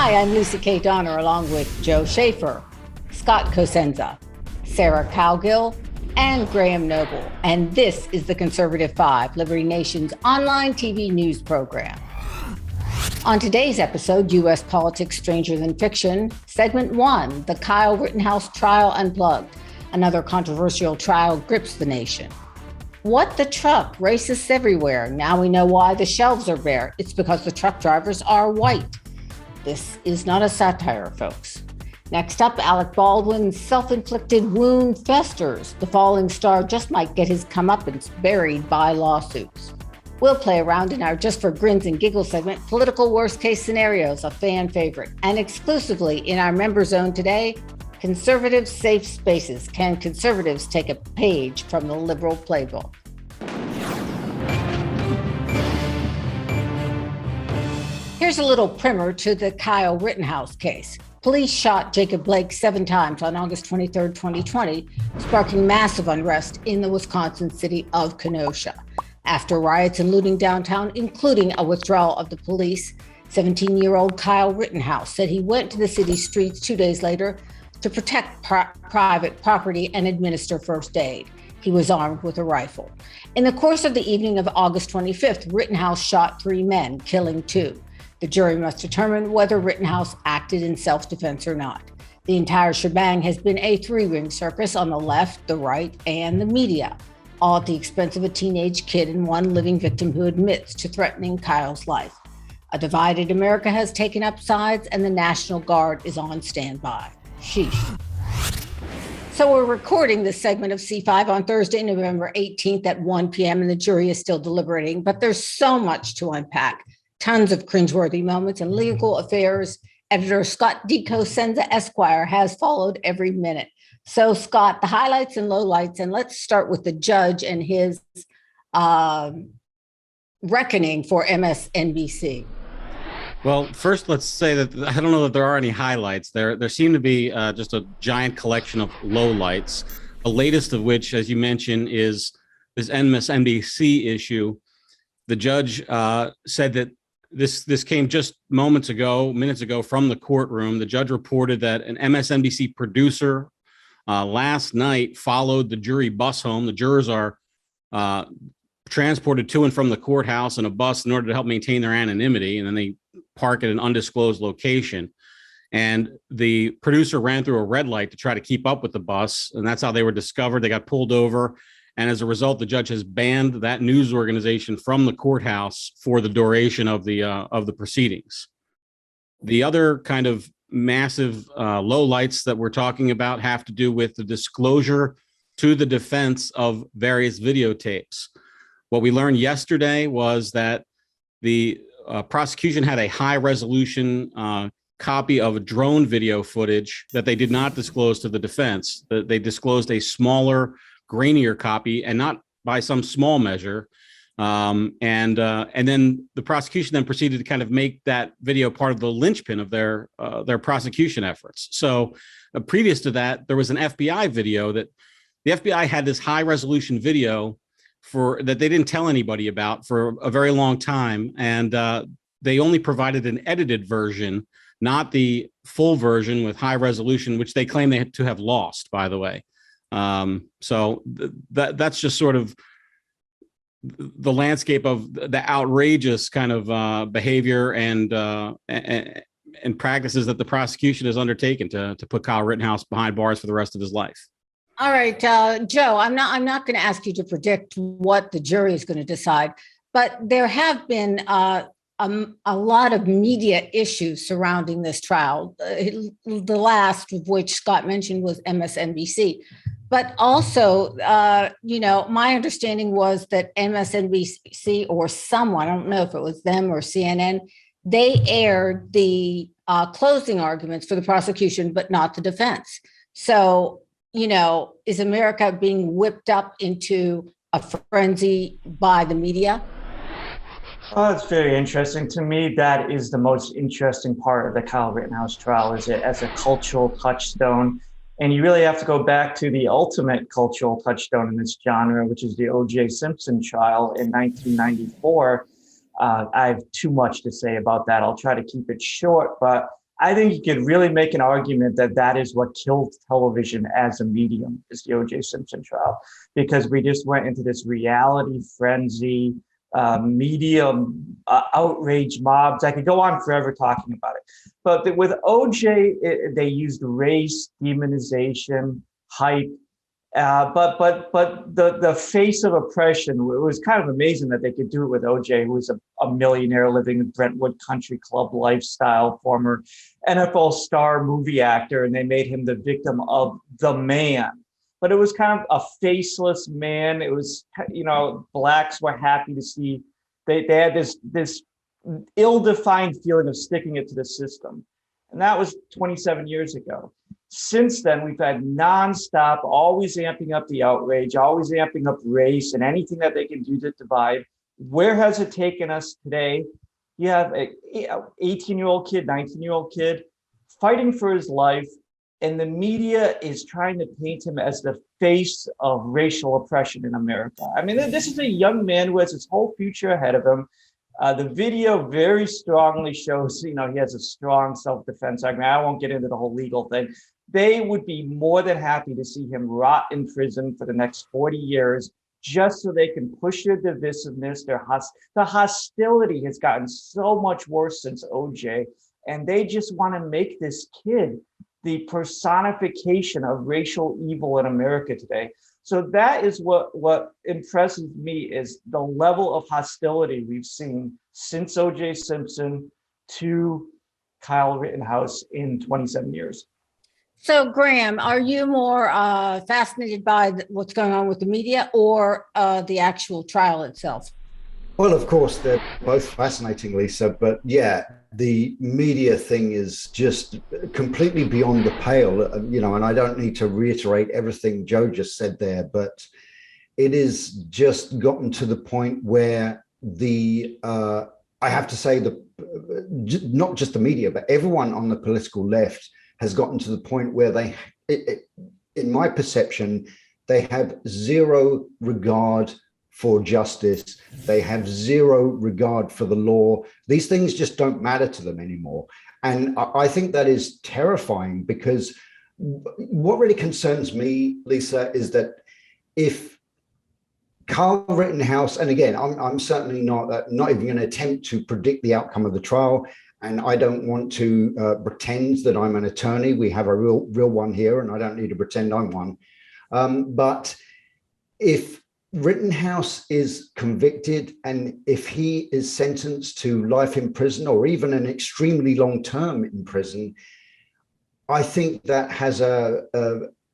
Hi, I'm Lucy K. Donner, along with Joe Schaefer, Scott Cosenza, Sarah Cowgill, and Graham Noble. And this is the Conservative Five, Liberty Nation's online TV news program. On today's episode, U.S. Politics Stranger Than Fiction, Segment 1, the Kyle Rittenhouse Trial Unplugged. Another controversial trial grips the nation. What the truck? Racists everywhere. Now we know why the shelves are bare. It's because the truck drivers are white. This is not a satire, folks. Next up, Alec Baldwin's self-inflicted wound festers. The falling star just might get his comeuppance buried by lawsuits. We'll play around in our Just for Grins and Giggles segment, Political Worst Case Scenarios, a fan favorite. And exclusively in our member zone today, Conservative Safe Spaces. Can conservatives take a page from the liberal playbook? Here's a little primer to the Kyle Rittenhouse case. Police shot Jacob Blake 7 times on August 23, 2020, sparking massive unrest in the Wisconsin city of Kenosha. After riots and looting downtown, including a withdrawal of the police, 17-year-old Kyle Rittenhouse said he went to the city streets 2 days later to protect private property and administer first aid. He was armed with a rifle. In the course of the evening of August 25th, Rittenhouse shot 3 men, killing 2. The jury must determine whether Rittenhouse acted in self-defense or not. The entire shebang has been a 3-ring circus on the left, the right, and the media, all at the expense of a teenage kid and one living victim who admits to threatening Kyle's life. A divided America has taken up sides, and the National Guard is on standby. Sheesh. So we're recording this segment of C5 on Thursday, November 18th at 1 p.m., and the jury is still deliberating, but there's so much to unpack. Tons of cringeworthy moments and legal affairs. Editor Scott D. Cosenza Esquire has followed every minute. So Scott, the highlights and lowlights, and let's start with the judge and his reckoning for MSNBC. Well, first, let's say that I don't know that there are any highlights. There seem to be just a giant collection of lowlights. The latest of which, as you mentioned, is this MSNBC issue. The judge said that this came just minutes ago from the courtroom. The judge reported that an MSNBC producer last night followed the jury bus home. The jurors are transported to and from the courthouse in a bus in order to help maintain their anonymity, and then they park at an undisclosed location. And the producer ran through a red light to try to keep up with the bus, and that's how they were discovered. They got pulled over, and as a result, the judge has banned that news organization from the courthouse for the duration of the proceedings. The other kind of massive lowlights that we're talking about have to do with the disclosure to the defense of various videotapes. What we learned yesterday was that the prosecution had a high-resolution copy of drone video footage that they did not disclose to the defense. They disclosed a smaller, grainier copy, and not by some small measure. And then the prosecution then proceeded to kind of make that video part of the linchpin of their prosecution efforts. So previous to that, there was an FBI video that the FBI had this high-resolution video that they didn't tell anybody about for a very long time. And they only provided an edited version, not the full version with high resolution, which they claim they had to have lost, by the way. So that's just sort of the landscape of the outrageous kind of behavior and practices that the prosecution has undertaken to put Kyle Rittenhouse behind bars for the rest of his life. All right, Joe, I'm not going to ask you to predict what the jury is going to decide, but there have been a lot of media issues surrounding this trial, the last of which Scott mentioned was MSNBC. But also, my understanding was that MSNBC or someone, I don't know if it was them or CNN, they aired the closing arguments for the prosecution, but not the defense. So, is America being whipped up into a frenzy by the media? Oh, that's very interesting. To me, that is the most interesting part of the Kyle Rittenhouse trial, is it as a cultural touchstone. And you really have to go back to the ultimate cultural touchstone in this genre, which is the O.J. Simpson trial in 1994. I have too much to say about that. I'll try to keep it short, but I think you could really make an argument that that is what killed television as a medium, is the O.J. Simpson trial, because we just went into this reality frenzy, media outrage mobs. I could go on forever talking about it. But with O.J., they used race, demonization, hype. But the face of oppression, it was kind of amazing that they could do it with OJ, who was a millionaire living in Brentwood country club lifestyle, former NFL star, movie actor, and they made him the victim of the man. But it was kind of a faceless man. It was, blacks were happy to see they had this ill-defined feeling of sticking it to the system. And that was 27 years ago. Since then, we've had nonstop, always amping up the outrage, always amping up race and anything that they can do to divide. Where has it taken us today? You have an 18-year-old kid, 19-year-old kid fighting for his life, and the media is trying to paint him as the face of racial oppression in America. I mean, this is a young man who has his whole future ahead of him. The video very strongly shows, he has a strong self-defense argument. I won't get into the whole legal thing. They would be more than happy to see him rot in prison for the next 40 years, just so they can push their divisiveness. The hostility has gotten so much worse since OJ, and they just want to make this kid the personification of racial evil in America today. So that is what impresses me, is the level of hostility we've seen since O.J. Simpson to Kyle Rittenhouse in 27 years. So, Graham, are you more fascinated by what's going on with the media or the actual trial itself? Well, of course, they're both fascinating, Lisa. But yeah, the media thing is just completely beyond the pale, and I don't need to reiterate everything Joe just said there, but it is just gotten to the point where I have to say, not just the media, but everyone on the political left has gotten to the point where in my perception, they have zero regard for justice. They have zero regard for the law. These things just don't matter to them anymore. And I think that is terrifying, because what really concerns me, Lisa, is that if Kyle Rittenhouse, and again, I'm certainly not even going to attempt to predict the outcome of the trial, and I don't want to pretend that I'm an attorney. We have a real one here, and I don't need to pretend I'm one. But if Rittenhouse is convicted, and if he is sentenced to life in prison or even an extremely long term in prison, I think that has a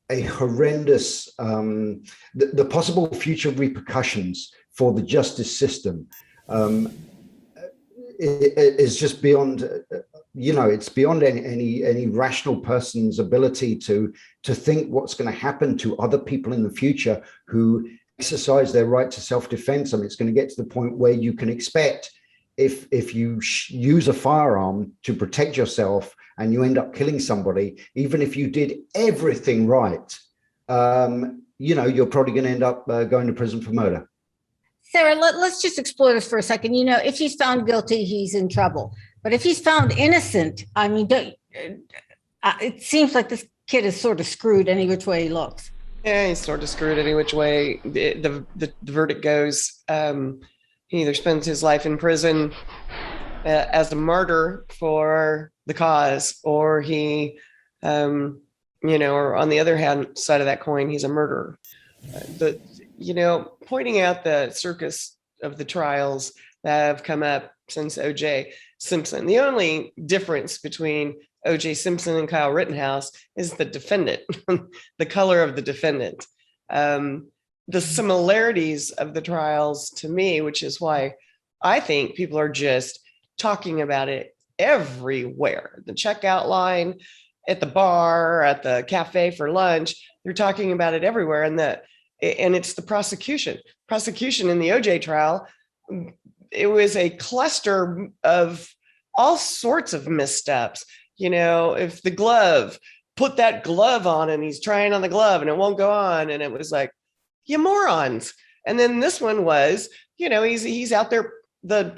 horrendous, the possible future repercussions for the justice system is just beyond, it's beyond any rational person's ability to think what's going to happen to other people in the future who exercise their right to self-defense. I mean, it's going to get to the point where you can expect, if you use a firearm to protect yourself and you end up killing somebody, even if you did everything right, you're probably going to end up going to prison for murder. Sarah, let's just explore this for a second. If he's found guilty, he's in trouble. But if he's found innocent, I mean, it seems like this kid is sort of screwed any which way he looks. Yeah, he's sort of screwed any which way the verdict goes. He either spends his life in prison as a martyr for the cause, or he, or on the other hand side of that coin, he's a murderer. Pointing out the circus of the trials that have come up since O.J. Simpson. The only difference between O.J. Simpson and Kyle Rittenhouse is the defendant, the color of the defendant. The similarities of the trials to me, which is why I think people are just talking about it everywhere. The checkout line, at the bar, at the cafe for lunch, they're talking about it everywhere. And it's the prosecution in the O.J. trial. It was a cluster of all sorts of missteps. If the glove, put that glove on and he's trying on the glove and it won't go on. And it was like, you morons. And then this one was, he's out there the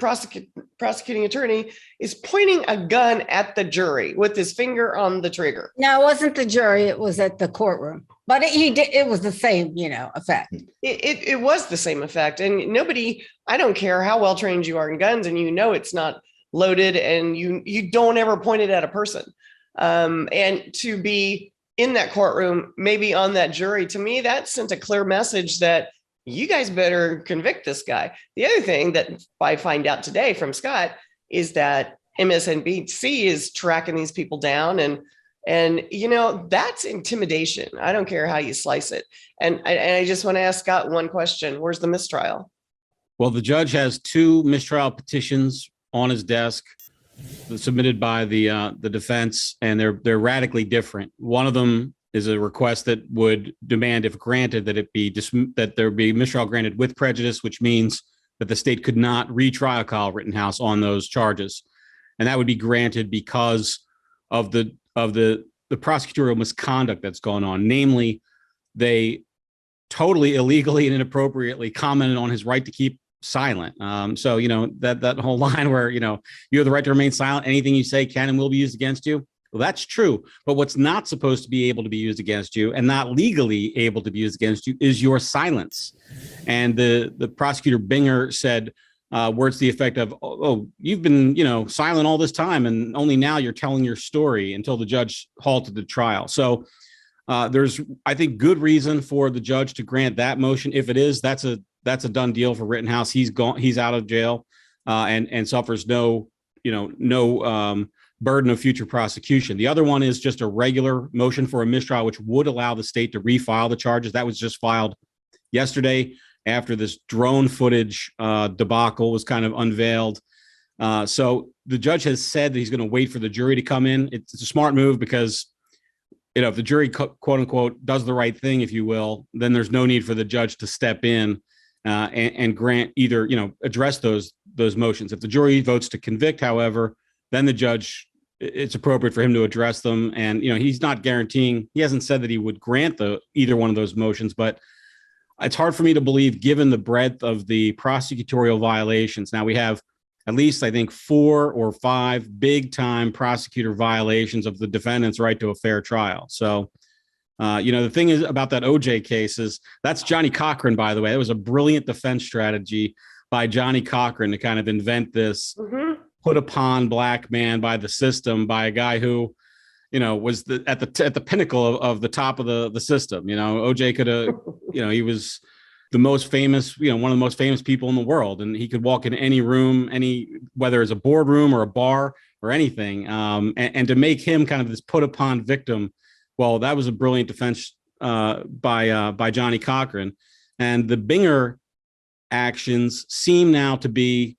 prosecuting attorney is pointing a gun at the jury with his finger on the trigger. No, it wasn't the jury. It was at the courtroom. But it was the same, effect. It was the same effect. And I don't care how well trained you are in guns, and it's not loaded, and you don't ever point it at a person. And to be in that courtroom, maybe on that jury, to me, that sent a clear message that you guys better convict this guy. The other thing that I find out today from Scott is that MSNBC is tracking these people down, and that's intimidation. I don't care how you slice it. And I just want to ask Scott one question. Where's the mistrial? Well, the judge has 2 mistrial petitions on his desk submitted by the defense, and they're radically different. One of them is a request that would demand, if granted, that there be mistrial granted with prejudice, which means that the state could not retrial Kyle Rittenhouse on those charges, and that would be granted because of the prosecutorial misconduct that's going on. Namely, they totally illegally and inappropriately commented on his right to keep silent. So that whole line where you have the right to remain silent. Anything you say can and will be used against you. Well, that's true. But what's not supposed to be able to be used against you and not legally able to be used against you is your silence. And the prosecutor Binger said words to the effect of, oh, you've been, silent all this time, and only now you're telling your story, until the judge halted the trial. So there's, I think, good reason for the judge to grant that motion. If it is, that's a done deal for Rittenhouse. He's gone. He's out of jail and suffers no burden of future prosecution. The other one is just a regular motion for a mistrial, which would allow the state to refile the charges. That was just filed yesterday after this drone footage debacle was kind of unveiled. So the judge has said that he's going to wait for the jury to come in. It's a smart move because, if the jury, quote unquote, does the right thing, if you will, then there's no need for the judge to step in and grant either, address those motions. If the jury votes to convict, however, then the judge, it's appropriate for him to address them. And, he's not guaranteeing, he hasn't said that he would grant either one of those motions, but it's hard for me to believe, given the breadth of the prosecutorial violations. Now we have at least, I think, 4 or 5 big time prosecutor violations of the defendant's right to a fair trial. So, the thing is about that OJ case is that's Johnny Cochran, by the way. It was a brilliant defense strategy by Johnny Cochran to kind of invent this put upon black man by the system, by a guy who, was at the pinnacle of the top of the system. OJ could have, he was the most famous, one of the most famous people in the world, and he could walk in any room, whether it's a boardroom or a bar or anything, and to make him kind of this put upon victim. Well, that was a brilliant defense by Johnny Cochran, and the Binger actions seem now to be,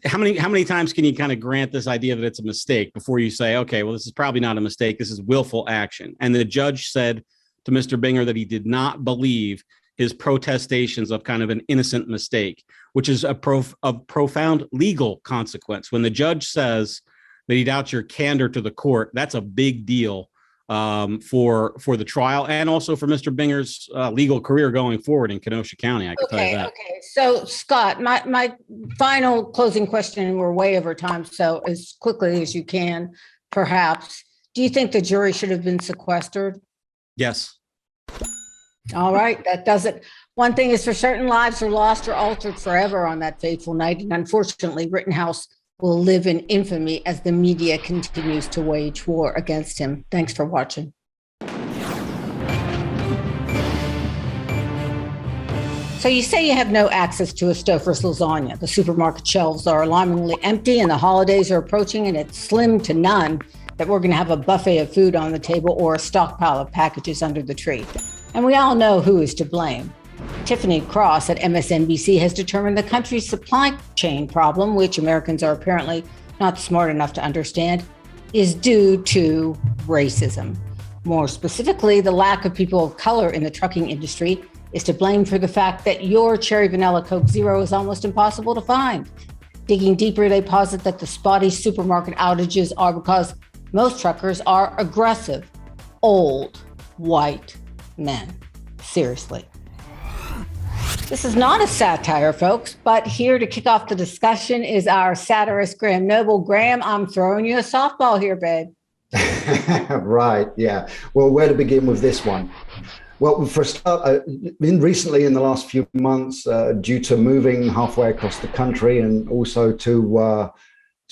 how many times can you kind of grant this idea that it's a mistake before you say, okay, well, this is probably not a mistake, this is willful action. And the judge said to Mr. Binger that he did not believe his protestations of kind of an innocent mistake, which is a profound legal consequence. When the judge says that he doubts your candor to the court, that's a big deal for the trial and also for Mr. Binger's legal career going forward in Kenosha County. I can tell you that. Okay. So, Scott, my final closing question, and we're way over time, so as quickly as you can, perhaps, do you think the jury should have been sequestered? Yes. All right. That does it. One thing is for certain, lives are lost or altered forever on that fateful night. And unfortunately, Rittenhouse will live in infamy as the media continues to wage war against him. Thanks for watching. So you say you have no access to a Stouffer's lasagna. The supermarket shelves are alarmingly empty and the holidays are approaching, and it's slim to none that we're going to have a buffet of food on the table or a stockpile of packages under the tree. And we all know who is to blame. Tiffany Cross at MSNBC has determined the country's supply chain problem, which Americans are apparently not smart enough to understand, is due to racism. More specifically, the lack of people of color in the trucking industry is to blame for the fact that your cherry vanilla Coke Zero is almost impossible to find. Digging deeper, they posit that the spotty supermarket outages are because most truckers are aggressive, old, white men. Seriously. This is not a satire, folks, but here to kick off the discussion is our satirist, Graham Noble. Graham, I'm throwing you a softball here, babe. Right, yeah. Well, where to begin with this one? Well, for a start, recently in the last few months, due to moving halfway across the country and also to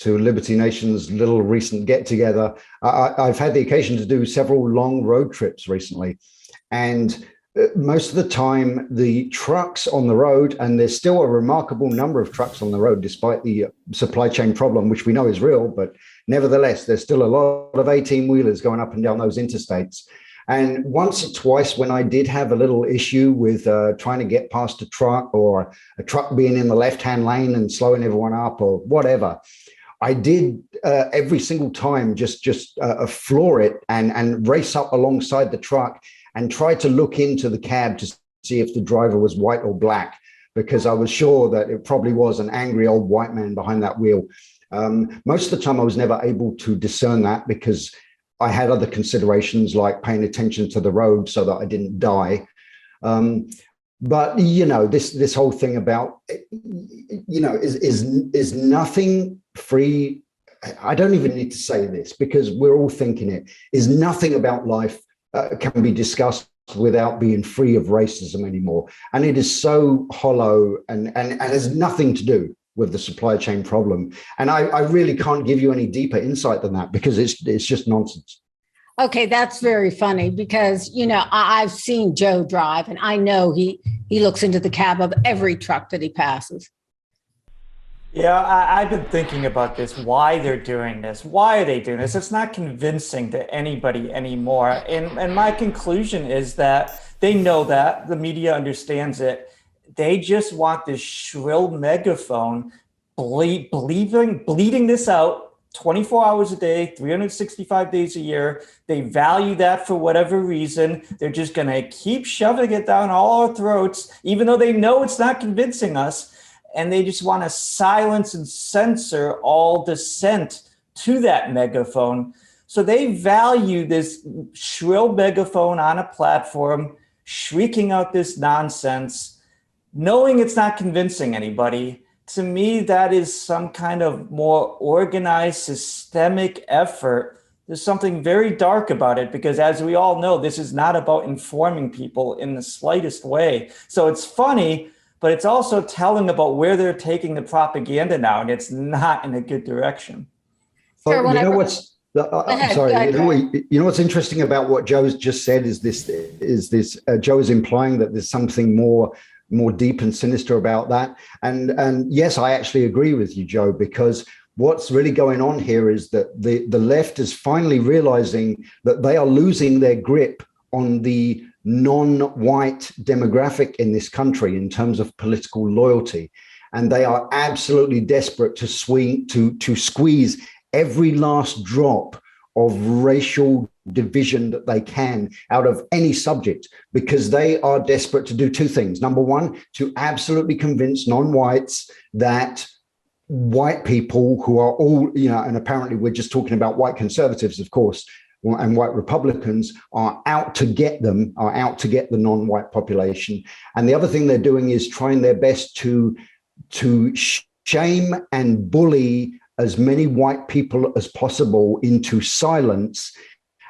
Liberty Nation's little recent get-together, I've had the occasion to do several long road trips recently. And most of the time, the trucks on the road, and there's still a remarkable number of trucks on the road, despite the supply chain problem, which we know is real, but nevertheless, there's still a lot of 18-wheelers going up and down those interstates. And once or twice when I did have a little issue with trying to get past a truck, or a truck being in the left-hand lane and slowing everyone up or whatever, I did every single time just floor it and race up alongside the truck and try to look into the cab to see if the driver was white or black, because I was sure that it probably was an angry old white man behind that wheel. Most of the time I was never able to discern that because I had other considerations like paying attention to the road so that I didn't die. But, you know, this whole thing about, you know, is nothing free. I don't even need to say this because we're all thinking it. Is nothing about life can be discussed without being free of racism anymore. And it is so hollow and has nothing to do with the supply chain problem. And I really can't give you any deeper insight than that because it's just nonsense. Okay, that's very funny because, you know, I've seen Joe drive and I know he looks into the cab of every truck that he passes. Yeah, I've been thinking about this, why they're doing this. Why are they doing this? It's not convincing to anybody anymore. And my conclusion is that they know that, the media understands it. They just want this shrill megaphone bleeding this out 24 hours a day, 365 days a year. They value that for whatever reason. They're just going to keep shoving it down all our throats, even though they know it's not convincing us. And they just want to silence and censor all dissent to that megaphone. So they value this shrill megaphone on a platform, shrieking out this nonsense, knowing it's not convincing anybody. To me, that is some kind of more organized, systemic effort. There's something very dark about it because, as we all know, this is not about informing people in the slightest way. So it's funny, but it's also telling about where they're taking the propaganda now, and it's not in a good direction. Sure, Well, you know what's you know what's interesting about what Joe's just said is this Joe is implying that there's something more deep and sinister about that. And yes, I actually agree with you, Joe, because what's really going on here is that the left is finally realizing that they are losing their grip on the non-white demographic in this country in terms of political loyalty. And they are absolutely desperate to squeeze every last drop of racial division that they can out of any subject, because they are desperate to do two things. Number one, to absolutely convince non-whites that white people who are all, you know, and apparently we're just talking about white conservatives, of course, and white Republicans are out to get them, are out to get the non-white population. And the other thing they're doing is trying their best to shame and bully as many white people as possible into silence.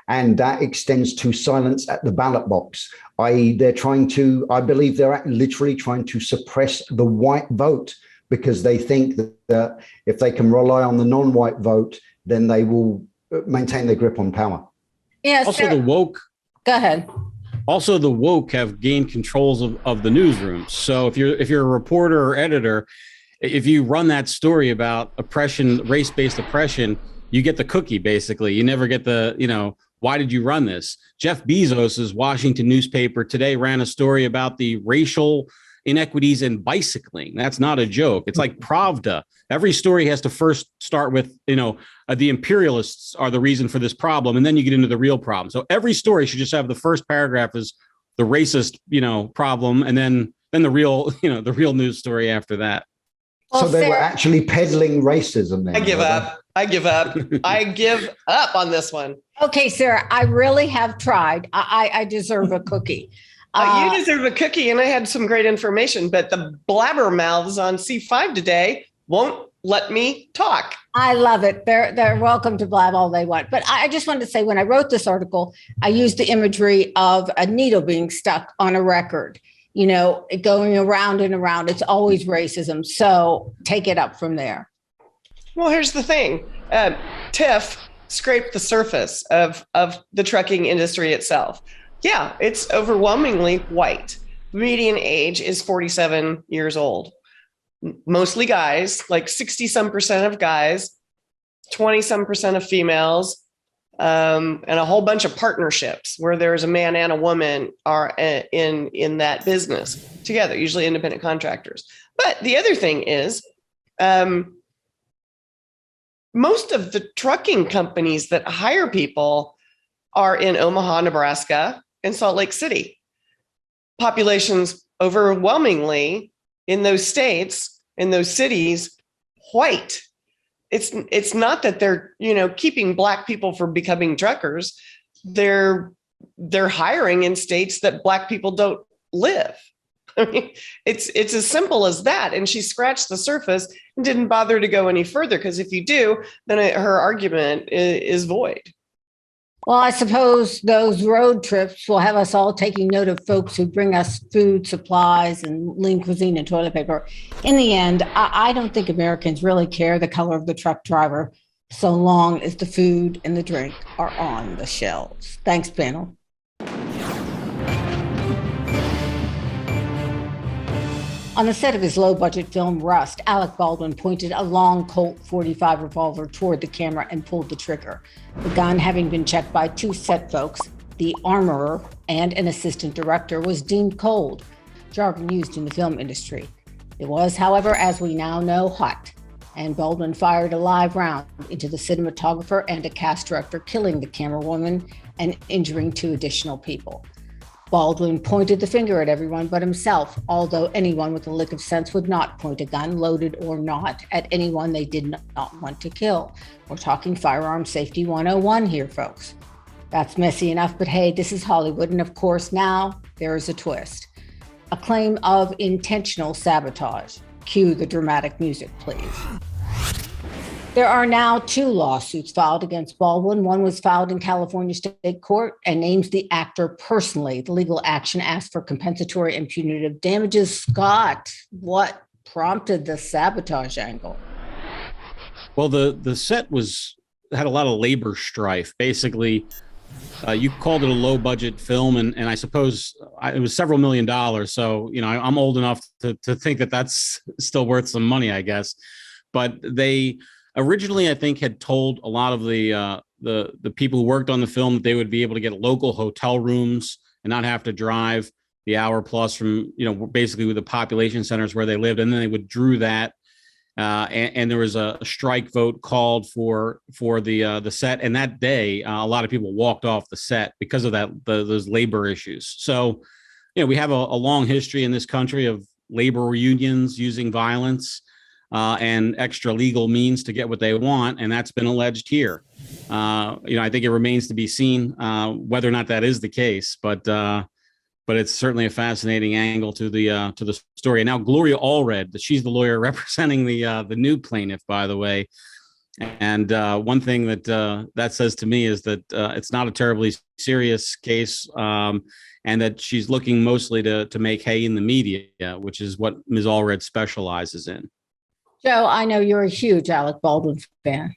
And that extends to silence at the ballot box, i.e. they're trying to, I believe they're literally trying to suppress the white vote because they think that if they can rely on the non-white vote, then they will maintain their grip on power. Yeah. Also, the woke. Go ahead. Also, the woke have gained controls of the newsrooms. So if you're a reporter or editor, if you run that story about oppression, race-based oppression, you get the cookie, basically. You never get the, you know, why did you run this? Jeff Bezos's Washington newspaper today ran a story about the racial inequities in bicycling. That's not a joke. It's like Pravda. Every story has to first start with, you know, the imperialists are the reason for this problem, and then you get into the real problem. So every story should just have the first paragraph is the racist, you know, problem, and then the real, you know, the real news story after that. Well, so they were actually peddling racism then. I give up. I give up on this one. Okay, Sarah, I really have tried. I deserve a cookie. You deserve a cookie, and I had some great information, but the blabbermouths on C5 today won't let me talk. I love it. They're welcome to blab all they want. But I just wanted to say, when I wrote this article, I used the imagery of a needle being stuck on a record, going around and around. It's always racism. So take it up from there. Well, here's the thing. TIFF scraped the surface of the trucking industry itself. Yeah, it's overwhelmingly white. Median age is 47 years old. Mostly guys, like 60-some% of guys, 20-some% of females, and a whole bunch of partnerships where there's a man and a woman are in that business together, usually independent contractors. But the other thing is, most of the trucking companies that hire people are in Omaha, Nebraska, and Salt Lake City. Populations overwhelmingly in those states, in those cities, white. It's not that they're, keeping Black people from becoming truckers. They're hiring in states that Black people don't live. I mean, it's as simple as that. And she scratched the surface and didn't bother to go any further, because if you do, then her argument is void. Well, I suppose those road trips will have us all taking note of folks who bring us food, supplies, and lean cuisine and toilet paper. In the end, I don't think Americans really care the color of the truck driver, so long as the food and the drink are on the shelves. Thanks, panel. On the set of his low-budget film Rust, Alec Baldwin pointed a long Colt .45 revolver toward the camera and pulled the trigger. The gun, having been checked by two set folks, the armorer and an assistant director, was deemed cold, jargon used in the film industry. It was, however, as we now know, hot, and Baldwin fired a live round into the cinematographer and a cast director, killing the camerawoman and injuring two additional people. Baldwin pointed the finger at everyone but himself, although anyone with a lick of sense would not point a gun, loaded or not, at anyone they did not want to kill. We're talking firearm safety 101 here, folks. That's messy enough, but hey, this is Hollywood, and of course now there is a twist. A claim of intentional sabotage. Cue the dramatic music, please. There are now two lawsuits filed against Baldwin. One was filed in California State Court and names the actor personally. The legal action asked for compensatory and punitive damages. Scott, what prompted the sabotage angle? Well, the set had a lot of labor strife. Basically, you called it a low budget film, and I suppose it was several $1 million. So, I'm old enough to think that that's still worth some money, I guess. But they originally, I think, had told a lot of the people who worked on the film that they would be able to get local hotel rooms and not have to drive the hour plus from, basically with the population centers where they lived. And then they withdrew that. And there was a strike vote called for the set. And that day, a lot of people walked off the set because of those labor issues. So, we have a long history in this country of labor unions using violence and extra legal means to get what they want, and that's been alleged here. I think it remains to be seen whether or not that is the case, but it's certainly a fascinating angle to the story. And now Gloria Allred, she's the lawyer representing the new plaintiff, by the way. And one thing that says to me is that it's not a terribly serious case, and that she's looking mostly to make hay in the media, which is what Ms. Allred specializes in. Joe, I know you're a huge Alec Baldwin fan.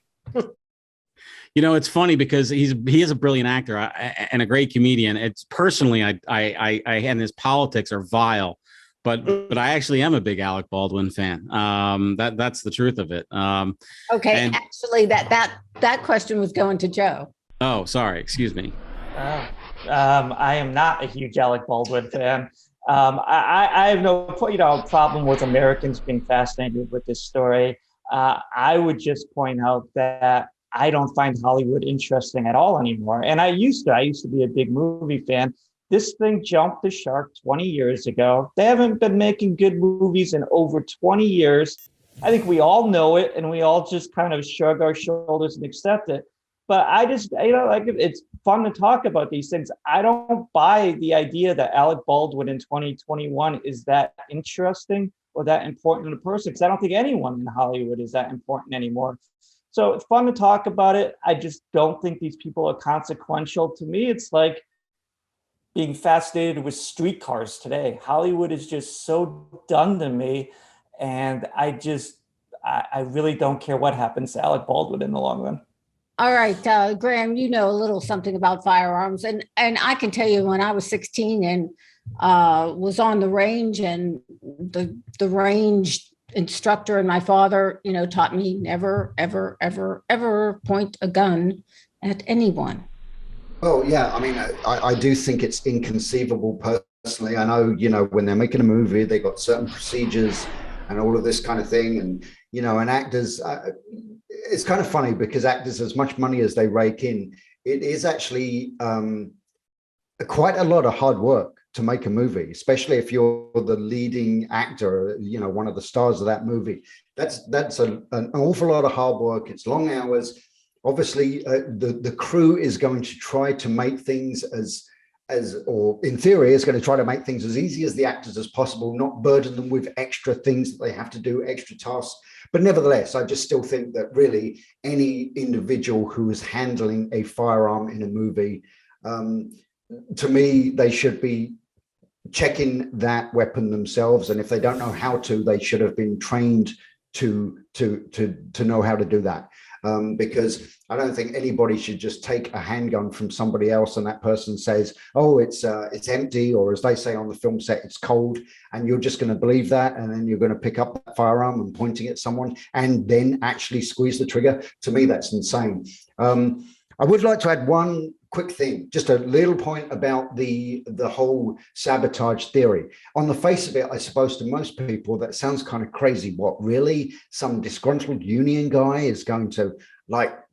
It's funny because he is a brilliant actor and a great comedian. It's personally, I and his politics are vile, but I actually am a big Alec Baldwin fan. That's the truth of it. Okay, and actually, that question was going to Joe. Oh, sorry, excuse me. I am not a huge Alec Baldwin fan. I have no problem with Americans being fascinated with this story. I would just point out that I don't find Hollywood interesting at all anymore. And I used to be a big movie fan. This thing jumped the shark 20 years ago. They haven't been making good movies in over 20 years. I think we all know it, and we all just kind of shrug our shoulders and accept it. But I just, like, it's fun to talk about these things. I don't buy the idea that Alec Baldwin in 2021 is that interesting or that important in a person, because I don't think anyone in Hollywood is that important anymore. So it's fun to talk about it. I just don't think these people are consequential. To me, it's like being fascinated with streetcars today. Hollywood is just so done to me. And I really don't care what happens to Alec Baldwin in the long run. All right, Graham, you know a little something about firearms. And I can tell you when I was 16 and was on the range, and the range instructor and my father, taught me never, ever, ever, ever point a gun at anyone. Oh, yeah. I mean, I do think it's inconceivable personally. I know, when they're making a movie, they got certain procedures and all of this kind of thing. And, and actors, it's kind of funny because actors, as much money as they rake in, it is actually quite a lot of hard work to make a movie, especially if you're the leading actor, one of the stars of that movie. That's an awful lot of hard work. It's long hours. Obviously, the crew is going to try to make things or in theory, is going to try to make things as easy as the actors as possible, not burden them with extra things that they have to do, extra tasks. But nevertheless, I just still think that really any individual who is handling a firearm in a movie, to me, they should be checking that weapon themselves. And if they don't know how to, they should have been trained to know how to do that. Because I don't think anybody should just take a handgun from somebody else and that person says, oh, it's empty, or as they say on the film set, it's cold, and you're just going to believe that, and then you're going to pick up that firearm and pointing at someone and then actually squeeze the trigger. To me, that's insane. I would like to add one quick thing, just a little point about the whole sabotage theory. On the face of it, I suppose to most people, that sounds kind of crazy. What, really? Some disgruntled union guy is going to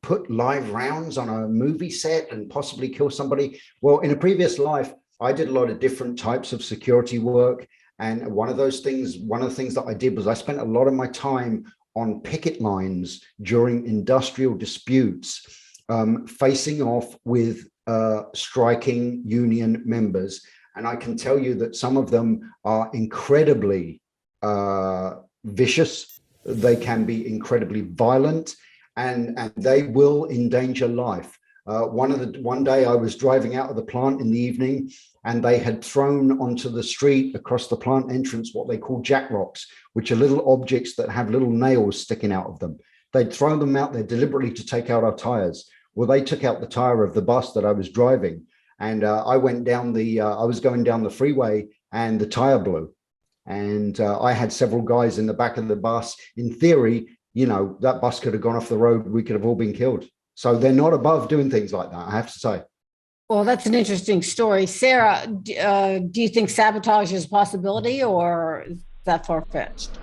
put live rounds on a movie set and possibly kill somebody? Well, in a previous life, I did a lot of different types of security work. And one of the things that I did was I spent a lot of my time on picket lines during industrial disputes, facing off with striking union members. And I can tell you that some of them are incredibly vicious. They can be incredibly violent, and they will endanger life. One day I was driving out of the plant in the evening, and they had thrown onto the street across the plant entrance what they call jack rocks, which are little objects that have little nails sticking out of them. They'd thrown them out there deliberately to take out our tires. Well, they took out the tire of the bus that I was driving, and I was going down the freeway, and the tire blew. And I had several guys in the back of the bus. In theory, that bus could have gone off the road. We could have all been killed. So they're not above doing things like that, I have to say. Well, that's an interesting story. Sarah, do you think sabotage is a possibility, or is that far-fetched?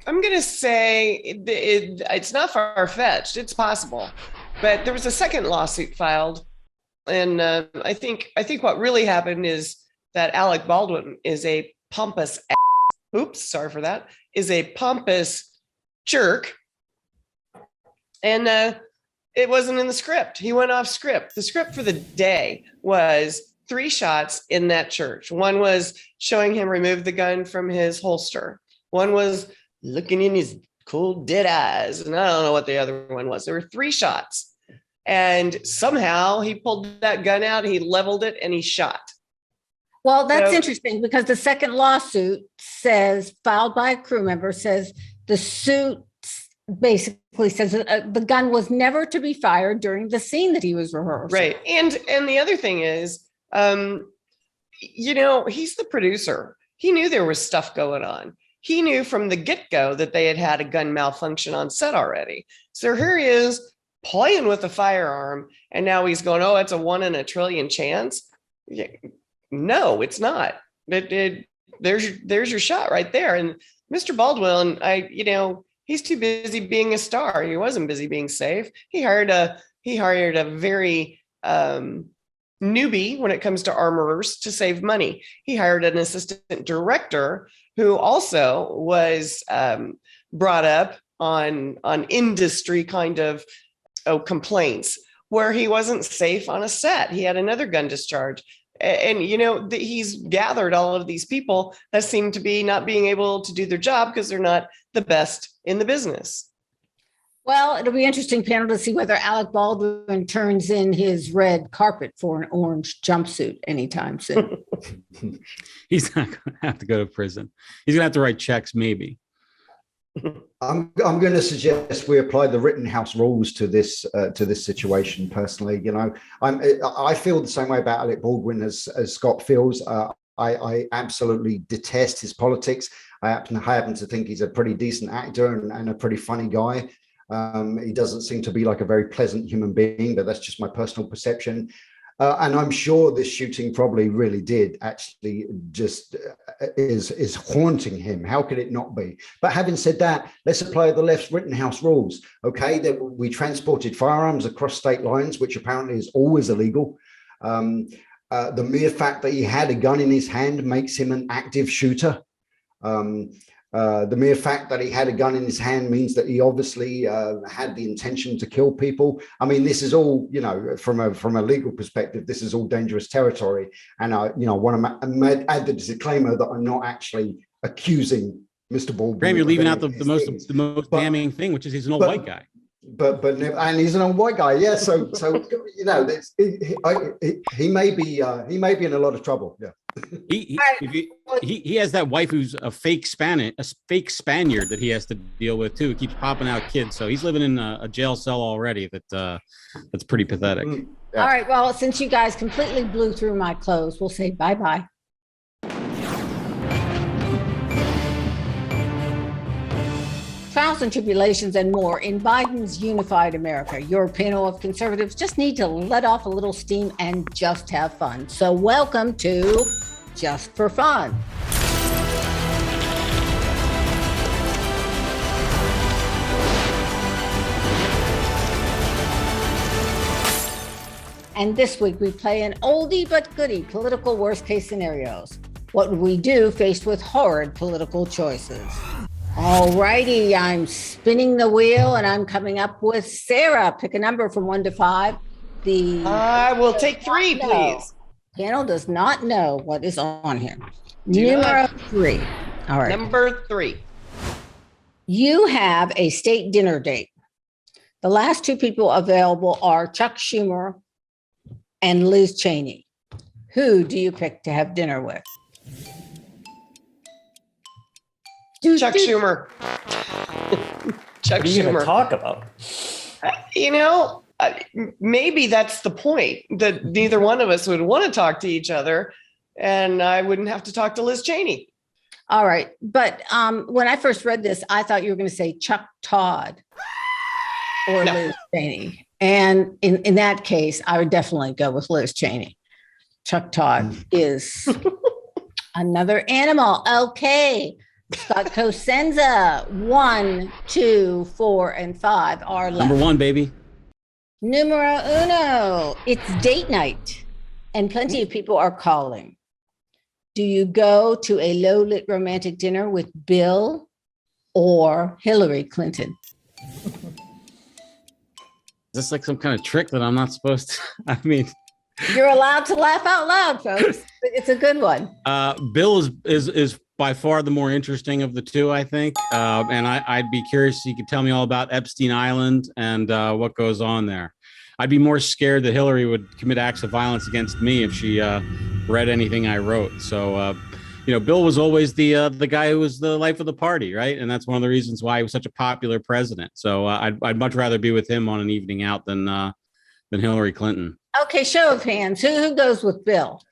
I'm going to say it's not far-fetched. It's possible. But there was a second lawsuit filed. And I think what really happened is that Alec Baldwin is a pompous is a pompous jerk. And it wasn't in the script. He went off script. The script for the day was 3 shots in that church. One was showing him remove the gun from his holster. One was looking in his cool dead eyes. And I don't know what the other one was. There were 3 shots. And somehow he pulled that gun out, he leveled it, and he shot. Well, that's interesting, because the second lawsuit filed by a crew member, says the suit basically says that the gun was never to be fired during the scene that he was rehearsing. Right. And the other thing is, he's the producer. He knew there was stuff going on. He knew from the get-go that they had a gun malfunction on set already. So here he is playing with a firearm, and now he's going, oh, it's a 1 in a trillion chance. Yeah. No, it's not. There's your shot right there. And Mr. Baldwin, he's too busy being a star. He wasn't busy being safe. He hired a very newbie when it comes to armorers to save money. He hired an assistant director who also was brought up on industry kind of complaints where he wasn't safe on a set. He had another gun discharge. And, he's gathered all of these people that seem to be not being able to do their job because they're not the best in the business. Well, it'll be interesting, panel, to see whether Alec Baldwin turns in his red carpet for an orange jumpsuit anytime soon. He's not going to have to go to prison. He's going to have to write checks, maybe. I'm going to suggest we apply the Rittenhouse rules to this situation. Personally, I feel the same way about Alec Baldwin as Scott feels. I absolutely detest his politics. I happen to think he's a pretty decent actor and a pretty funny guy. He doesn't seem to be like a very pleasant human being, but that's just my personal perception. And I'm sure this shooting probably really did actually just is haunting him. How could it not be? But having said that, let's apply the left's Rittenhouse rules. Okay, that we transported firearms across state lines, which apparently is always illegal. The mere fact that he had a gun in his hand makes him an active shooter. The mere fact that he had a gun in his hand means that he obviously had the intention to kill people. I mean, this is all, from a legal perspective, this is all dangerous territory. And I want to add the disclaimer that I'm not actually accusing Mr. Baldwin. Graham, you're leaving out the most damning thing, which is he's an old white guy. And he's an old white guy, yeah. So he may be in a lot of trouble. Yeah. He has that wife who's a fake Spaniard that he has to deal with too. He keeps popping out kids, so he's living in a jail cell already. That's pretty pathetic. Yeah. All right. Well, since you guys completely blew through my clothes, we'll say bye-bye. Trials and tribulations and more in Biden's unified America. Your panel of conservatives just need to let off a little steam and just have fun. So welcome to Just for Fun. And this week we play an oldie but goodie political worst case scenarios. What would we do faced with horrid political choices? All righty, I'm spinning the wheel and I'm coming up with Sarah. Pick a number from 1 to 5. I will take 3, please. Panel does not know what is on here. Numero 3. All right. Number 3. You have a state dinner date. The last 2 people available are Chuck Schumer and Liz Cheney. Who do you pick to have dinner with? Chuck Schumer. Chuck What are you going Schumer. to talk about? Maybe that's the point, that neither one of us would want to talk to each other, and I wouldn't have to talk to Liz Cheney. All right. But when I first read this, I thought you were going to say Chuck Todd or Liz Cheney. And in that case, I would definitely go with Liz Cheney. Chuck Todd is another animal. Okay. Scott Cosenza, 1, 2, 4, and 5 are left. Number 1, baby. Numero uno. It's date night, and plenty of people are calling. Do you go to a low-lit romantic dinner with Bill or Hillary Clinton? Is this like some kind of trick that I'm not supposed to? I mean, you're allowed to laugh out loud, folks. It's a good one. Bill is by far the more interesting of the two, I think. And I'd be curious if you could tell me all about Epstein Island and what goes on there. I'd be more scared that Hillary would commit acts of violence against me if she read anything I wrote. So, Bill was always the guy who was the life of the party, right? And that's one of the reasons why he was such a popular president. So I'd much rather be with him on an evening out than Hillary Clinton. Okay, show of hands. Who goes with Bill?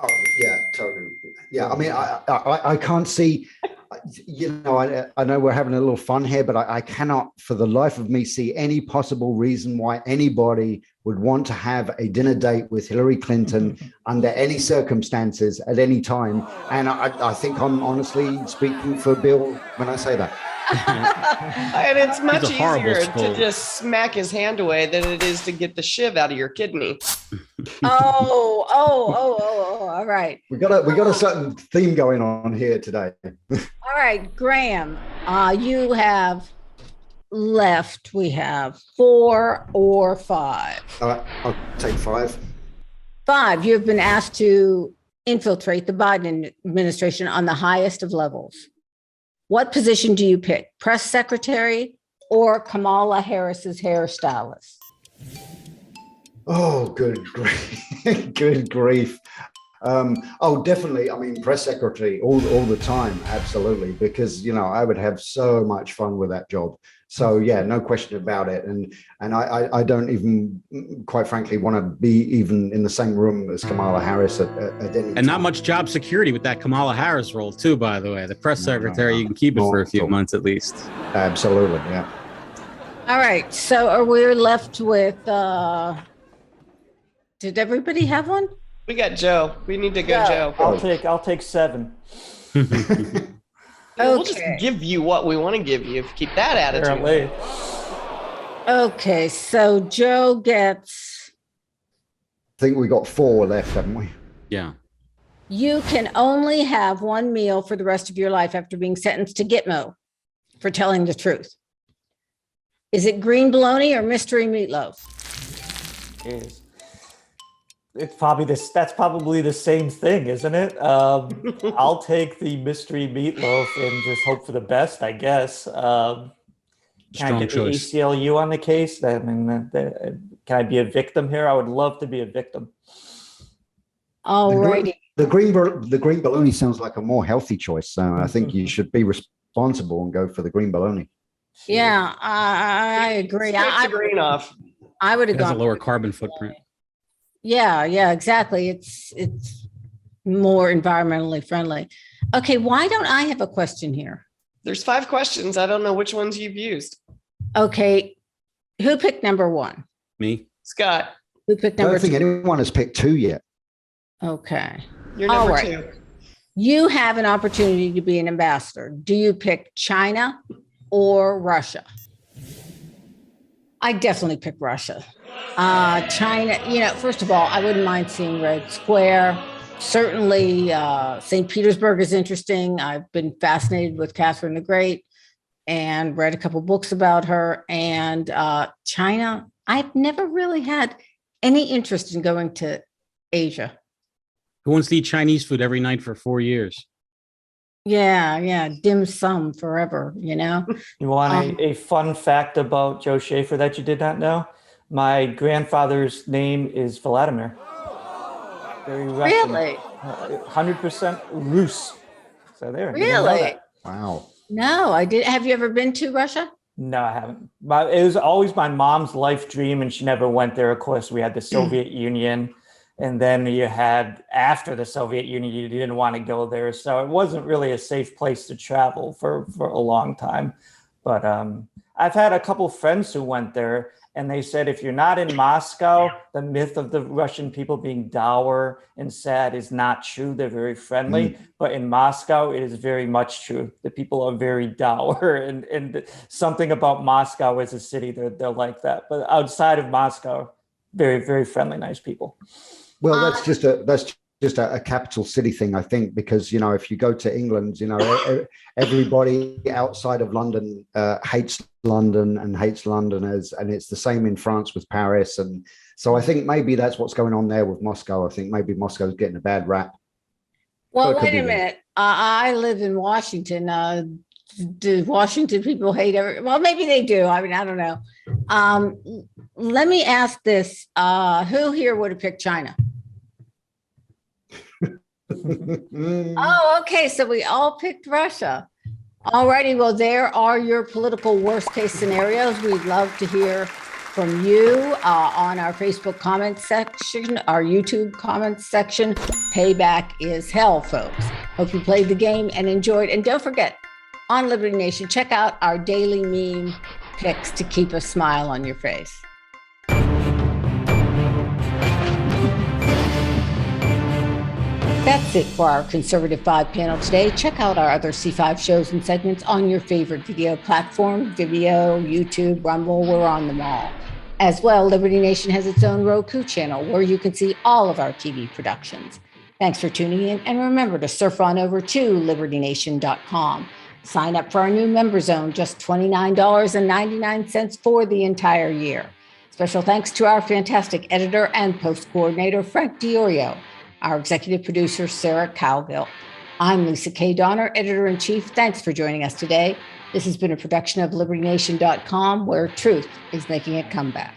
Oh, yeah, totally. Yeah, I mean, I can't see, I know we're having a little fun here, but I cannot for the life of me see any possible reason why anybody would want to have a dinner date with Hillary Clinton under any circumstances at any time. And I think I'm honestly speaking for Bill when I say that. And it's much easier to just smack his hand away than it is to get the shiv out of your kidney. Oh, all right. We got a certain theme going on here today. All right, Graham, you have left we have? 4 or 5? I'll take 5. 5, you have been asked to infiltrate the Biden administration on the highest of levels. What position do you pick? Press secretary or Kamala Harris's hairstylist? Oh, good grief. Good grief. Definitely. I mean, press secretary all the time. Absolutely. Because, I would have so much fun with that job. So yeah, no question about it. And I don't even, quite frankly, want to be even in the same room as Kamala Harris at any time. And not much job security with that Kamala Harris role too, by the way. The press secretary, you can keep it for a few months at least. Absolutely, yeah. All right. So are we left with, did everybody have one? We got Joe. We need to go, Joe. I'll take 7. We'll just give you what we want to give you. Keep that attitude. Apparently. Okay, so Joe gets. I think we got 4 left, haven't we? Yeah. You can only have one meal for the rest of your life after being sentenced to Gitmo for telling the truth. Is it green bologna or mystery meatloaf? It's probably this. That's probably the same thing, isn't it? I'll take the mystery meatloaf and just hope for the best, I guess. Can I get the ACLU on the case? I mean, can I be a victim here? I would love to be a victim. All righty. The green bologna sounds like a more healthy choice. So I think you should be responsible and go for the green bologna. Yeah, I agree. Take the green off. I would have It has gone a lower carbon footprint. Yeah, exactly. It's more environmentally friendly. Okay, why don't I have a question here? There's 5 questions. I don't know which ones you've used. Okay, who picked number 1? Me. Scott. Who picked I number don't think 2? anyone has picked 2 yet. Okay. You're number All right. 2. You have an opportunity to be an ambassador. Do you pick China or Russia? I definitely pick Russia. China, first of all, I wouldn't mind seeing Red Square. Certainly, St. Petersburg is interesting. I've been fascinated with Catherine the Great and read a couple books about her. And China, I've never really had any interest in going to Asia. Who wants to eat Chinese food every night for 4 years? Yeah, dim sum forever, You want a fun fact about Joe Schaefer that you did not know? My grandfather's name is Vladimir. Very Russian. Really? 100% Rus. So there. Really? Wow. No, I did. Have you ever been to Russia? No, I haven't. But it was always my mom's life dream, and she never went there. Of course, we had the Soviet Union. And then you had, after the Soviet Union, you didn't want to go there. So it wasn't really a safe place to travel for a long time. But I've had a couple friends who went there, and they said, if you're not in Moscow, the myth of the Russian people being dour and sad is not true. They're very friendly. But in Moscow, it is very much true. The people are very dour. And something about Moscow as a city, they're like that. But outside of Moscow, very, very friendly, nice people. Well, that's just a capital city thing, I think, because, if you go to England, everybody outside of London hates London and hates Londoners. And it's the same in France with Paris. And so I think maybe that's what's going on there with Moscow. I think maybe Moscow's getting a bad rap. Well, wait a minute. I live in Washington. Do Washington people hate well, maybe they do. I mean, I don't know. Let me ask this. Who here would have picked China? Oh, okay. So we all picked Russia. All righty. Well, there are your political worst case scenarios. We'd love to hear from you on our Facebook comments section, our YouTube comments section. Payback is hell, folks. Hope you played the game and enjoyed. And don't forget, on Liberty Nation, check out our daily meme picks to keep a smile on your face. That's it for our Conservative 5 panel today. Check out our other C5 shows and segments on your favorite video platform, Vimeo, YouTube, Rumble. We're on them all. As well, Liberty Nation has its own Roku channel where you can see all of our TV productions. Thanks for tuning in, and remember to surf on over to libertynation.com. Sign up for our new member zone, just $29.99 for the entire year. Special thanks to our fantastic editor and post coordinator, Frank DiOrio, our executive producer, Sarah Calgill. I'm Lisa K. Donner, editor-in-chief. Thanks for joining us today. This has been a production of LibertyNation.com, where truth is making a comeback.